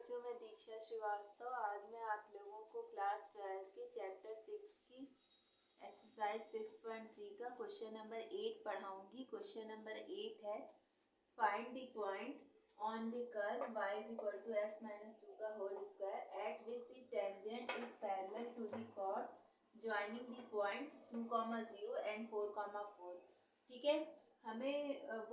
बच्चों, मैं दीक्षा श्रीवास्तव। आज मैं आप लोगों को क्लास 12 के चैप्टर 6 की एक्सरसाइज 6.3 का क्वेश्चन नंबर 8 पढ़ाऊंगी। क्वेश्चन नंबर 8 है, find the point on the curve y is equal to x minus 2 का whole square at which the tangent is parallel to the chord joining the points 2,0 and 4,4। ठीक है, हमें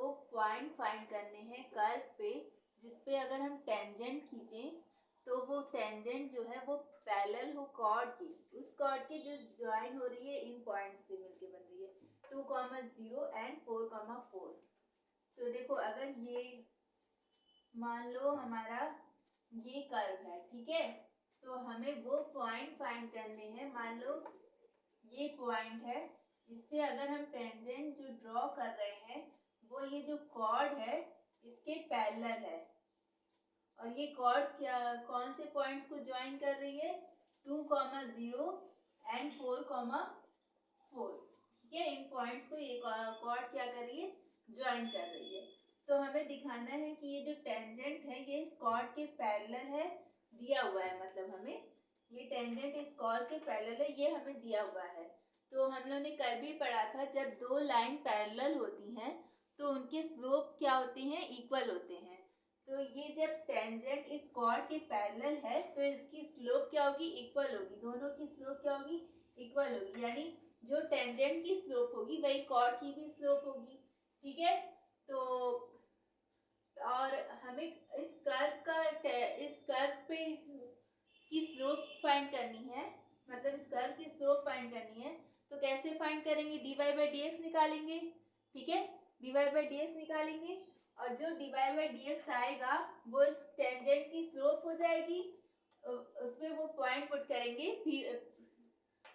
वो point find करने हैं curve पे जिसपे अगर हम टेंजेंट खींचें तो वो टेंजेंट जो है वो पैरेलल हो कॉर्ड की, उस कॉर्ड के जो ज्वाइन हो रही है इन पॉइंट से मिलके बन रही है 2,0 एंड 4,4। तो देखो, अगर ये मान लो हमारा ये कर्व है, ठीक है, तो हमें वो पॉइंट फाइंड करने हैं। मान लो ये पॉइंट है, इससे अगर हम टेंजेंट जो ड्रॉ कर रहे हैं वो ये जो कॉर्ड है इसके पैरेलल है, और ये कॉर्ड क्या कौन से पॉइंट्स को ज्वाइन कर रही है 2,0 एंड 4,4। ठीक है, इन पॉइंट्स को ये कॉर्ड क्या कर रही है, ज्वाइन कर रही है। तो हमें दिखाना है कि ये जो टेंजेंट है ये इस कॉर्ड के पैरेलल है, दिया हुआ है, मतलब हमें ये टेंजेंट इस कॉर्ड के पैरेलल है, ये हमें दिया हुआ है। तो हम लोगों ने कल भी पढ़ा था, जब दो लाइन पैरेलल होती हैं तो उनके स्लोप क्या होते हैं, इक्वल होते हैं। तो ये जब टेंजेंट इस कॉर्ड के पैरेलल है तो इसकी स्लोप क्या होगी, इक्वल होगी। दोनों की स्लोप क्या होगी, इक्वल होगी, यानी जो टेंजेंट की स्लोप होगी वही कॉर्ड की भी स्लोप होगी। ठीक है, तो और हमें इस कर्व पे की स्लोप फाइंड करनी है, मतलब इस कर्व की स्लोप फाइंड करनी है। तो कैसे फाइंड करेंगे, dy बाई डी एक्स निकालेंगे। ठीक है, dy बाई डी एक्स निकालेंगे और जो dy बाई डी एक्स आएगा वो इस टेंजेंट की स्लोप हो जाएगी। उसमें वो पॉइंट पुट करेंगे,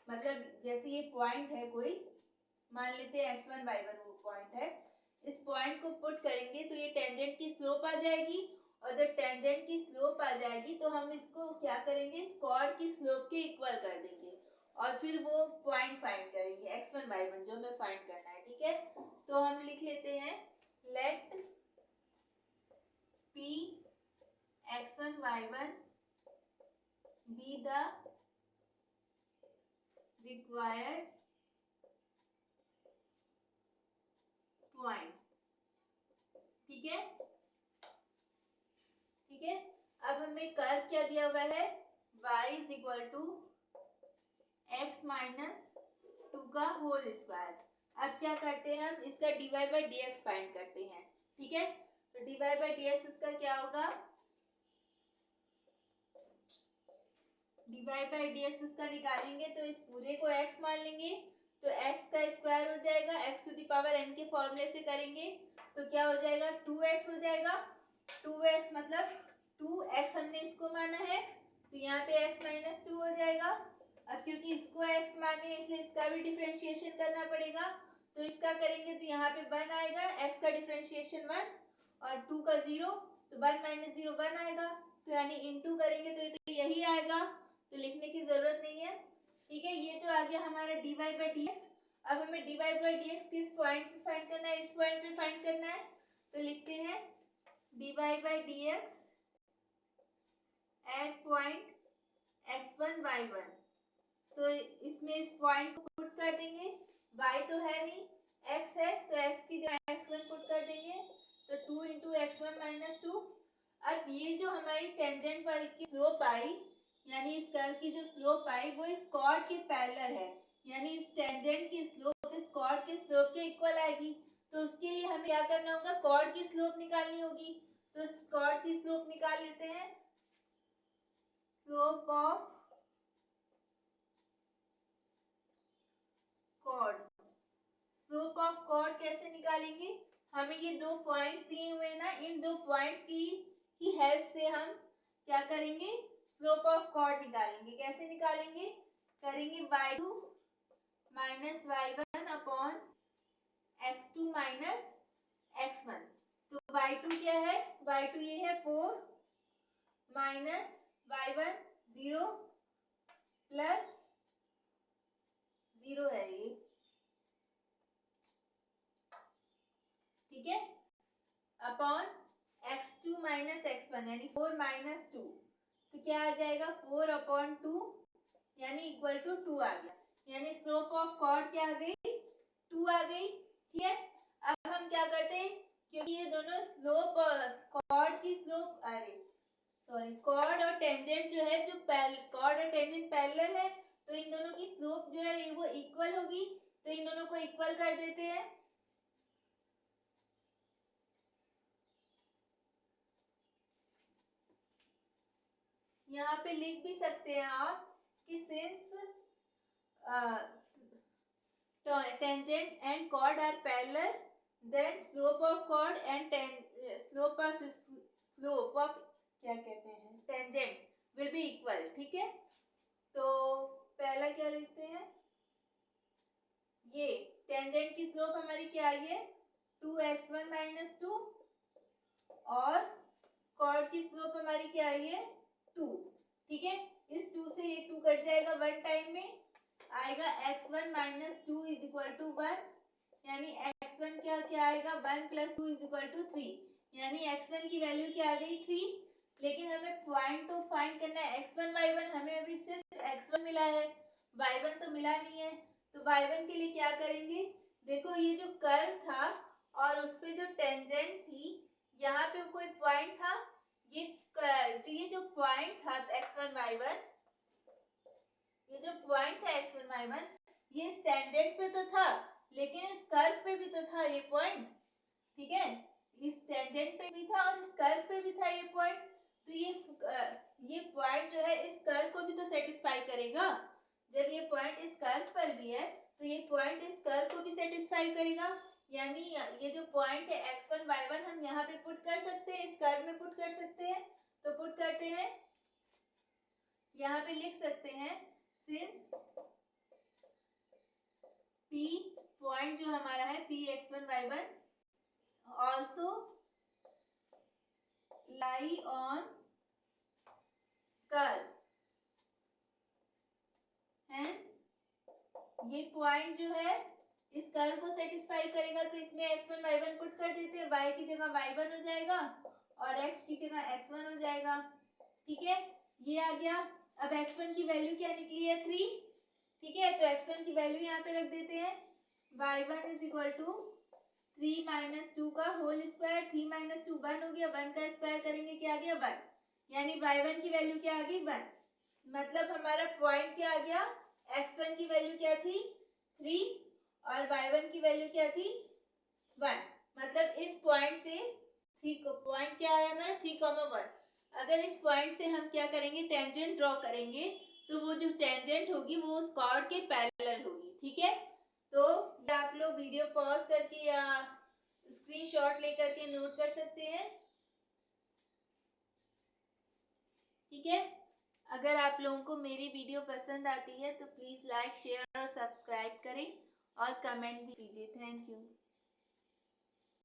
मतलब जैसे ये पॉइंट है कोई, मान लेते हैं x1 y1 वो पॉइंट है, इस पॉइंट को पुट करेंगे तो ये टेंजेंट की स्लोप आ जाएगी। और जब टेंजेंट की स्लोप आ जाएगी तो हम इसको क्या करेंगे, इस कॉर्ड की स्लोप के इक्वल कर देंगे और फिर वो पॉइंट फाइंड करेंगे x1 y1 जो हमें फाइंड करना है। ठीक है, तो हम लिख लेते हैं, late p x1 y1 be the required point। ठीक है, ठीक है, अब हमें कर्व क्या दिया हुआ है, y is equal to x minus 2 का होल स्क्वायर। अब क्या करते हैं, हम इसका dy by d x find करते हैं। ठीक है, तो dy बाई डी एक्स इसका क्या होगा, dy बाई डी एक्स इसका निकालेंगे तो इस पूरे को x मान लेंगे तो x का स्क्वायर हो जाएगा, x to the power n के फॉर्मूले से करेंगे तो क्या हो जाएगा, 2x हो जाएगा। 2x मतलब 2x हमने इसको माना है तो यहाँ पे x माइनस 2 हो जाएगा। अब क्योंकि इसको x माने इसलिए इसका भी डिफरेंशिएशन करना पड़ेगा, तो इसका करेंगे तो यहाँ पे 1 आएगा, x का डिफरेंशिएशन 1 और 2 का 0, तो 1 माइनस 0 1 आएगा, तो यानी इनटू करेंगे तो यही आएगा, तो लिखने की जरूरत नहीं है। ठीक है, ये तो आ गया हमारा dy बाई डी एक्स। अब हमें dy बाई डी एक्स किस पॉइंट पे फाइंड करना है, इस पॉइंट पे फाइंड करना है, तो लिखते हैं dy by d x at point x1 y1। तो इसमें इस पॉइंट को पुट कर देंगे, y तो है नहीं, x है, तो x की जगह x1 पुट कर देंगे, तो 2 इंटू x1 माइनस 2। अब ये जो हमारी टेंजेंट पर की स्लोप आई, यानी इस कर्व की जो स्लोप आई वो इस कॉर्ड के पैरेलल है, यानी इस टेंजेंट की स्लोप इस कॉर्ड के स्लोप के इक्वल आएगी। तो उसके लिए हमें क्या करना होगा, कॉर्ड की स्लोप निकालनी होगी। तो इस कॉर्ड की स्लोप निकाल लेते हैं, slope of chord. Slope of chord कैसे निकालेंगे, हमें ये दो पॉइंट्स दिए हुए हैं ना, इन दो पॉइंट्स की हेल्प से हम क्या करेंगे, स्लोप ऑफ कॉर्ड निकालेंगे। कैसे निकालेंगे, करेंगे y2 minus y1 upon x2 minus x1। तो y2 क्या है, y2 ये है 4 माइनस y1 0 प्लस 0 है ये। ठीक है, अपॉन x2 माइनस x1 यानी 4 माइनस 2, तो क्या आ जाएगा 4/2 यानी इक्वल टू 2 आ गया। यानी स्लोप ऑफ कॉर्ड क्या आ गई 2 आ गई। ठीक है, अब हम क्या करते हैं, क्योंकि ये दोनों स्लोप कॉर्ड की स्लोप कॉर्ड और टेंजेंट जो है, जो कॉर्ड और टेंजेंट पैरेलल है, तो इन दोनों की स्लोप जो है वो इक्वल होगी, तो इन दोनों को इक्वल कर देते हैं। यहाँ पे लिख भी सकते हैं आप कि since tangent and chord are parallel then slope of chord and slope of क्या कहते हैं टेंजेंट विल बी इक्वल। ठीक है, तो पहला क्या लिखते हैं, ये टेंजेंट की स्लोप हमारी क्या आई है 2x1 माइनस 2 और कॉर्ड की स्लोप हमारी क्या आई है 2। ठीक है, इस 2 से ये 2 कट जाएगा 1 टाइम में, आएगा x1 minus 2 is equal to 1, यानी x1 क्या आएगा 1 प्लस 2 इज इक्वल टू 3, यानी x1 की वैल्यू क्या आ गई 3। लेकिन हमें पॉइंट तो फाइंड करना है x1 y1, हमें अभी सिर्फ x1 मिला है, y1 तो मिला नहीं है। तो y1 के लिए क्या करेंगे, देखो ये जो कर्व था और उस पे जो टेंजेंट थी, यहाँ पे कोई पॉइंट था, ये जो पॉइंट था x1 y1, ये जो पॉइंट था x1 y1, ये इस टेंजेंट पे तो था लेकिन इस कर्व पे भी तो था ये पॉइंट। ठीक है, इस टेंजेंट पे भी था और इस कर्व पे भी था ये पॉइंट, तो ये पॉइंट जो है इस कर्व को भी तो सेटिस्फाई करेगा। जब ये पॉइंट इस कर्व पर भी है तो ये पॉइंट इस कर्व को भी सेटिस्फाई करेगा, यानी ये जो पॉइंट है x1 y1 हम यहाँ पे पुट कर सकते हैं, इस कर्व में पुट कर सकते हैं। तो पुट करते हैं, यहाँ पे लिख सकते हैं सिंस p पॉइंट जो हमारा है p x1 y1 also lie on curve, hence ये पॉइंट जो है इस कर्व को सेटिस्फाई करेगा, तो इसमें x1 y1 पुट कर देते हैं, y की जगह y1 हो जाएगा और x की जगह x1 हो जाएगा। ठीक है, ये आ गया। अब x1 की वैल्यू क्या निकली है 3। ठीक है, तो x1 की वैल्यू यहाँ पे रख देते हैं, y1 is equal to 3 minus 2 का होल स्क्वायर, 3 माइनस 2 1 हो गया, 1 का स्क्वायर करेंगे क्या आ गया 1, यानी y1 की वैल्यू क्या आ गई 1। मतलब हमारा पॉइंट क्या आ गया, x1 की वैल्यू क्या थी 3 और y1 की वैल्यू क्या थी 1। मतलब इस पॉइंट से 3 को पॉइंट क्या आया हमारा 3,1। अगर इस पॉइंट से हम क्या करेंगे टेंजेंट ड्रॉ करेंगे, तो वो जो टेंजेंट होगी वो उस कॉर्ड के पैरेलल होगी। ठीक है, तो आप लोग वीडियो पॉज करके या स्क्रीनशॉट लेकर के नोट कर सकते हैं। ठीक है, अगर आप लोगों को मेरी वीडियो पसंद आती है तो प्लीज़ लाइक शेयर और सब्सक्राइब करें और कमेंट भी कीजिए। Thank you.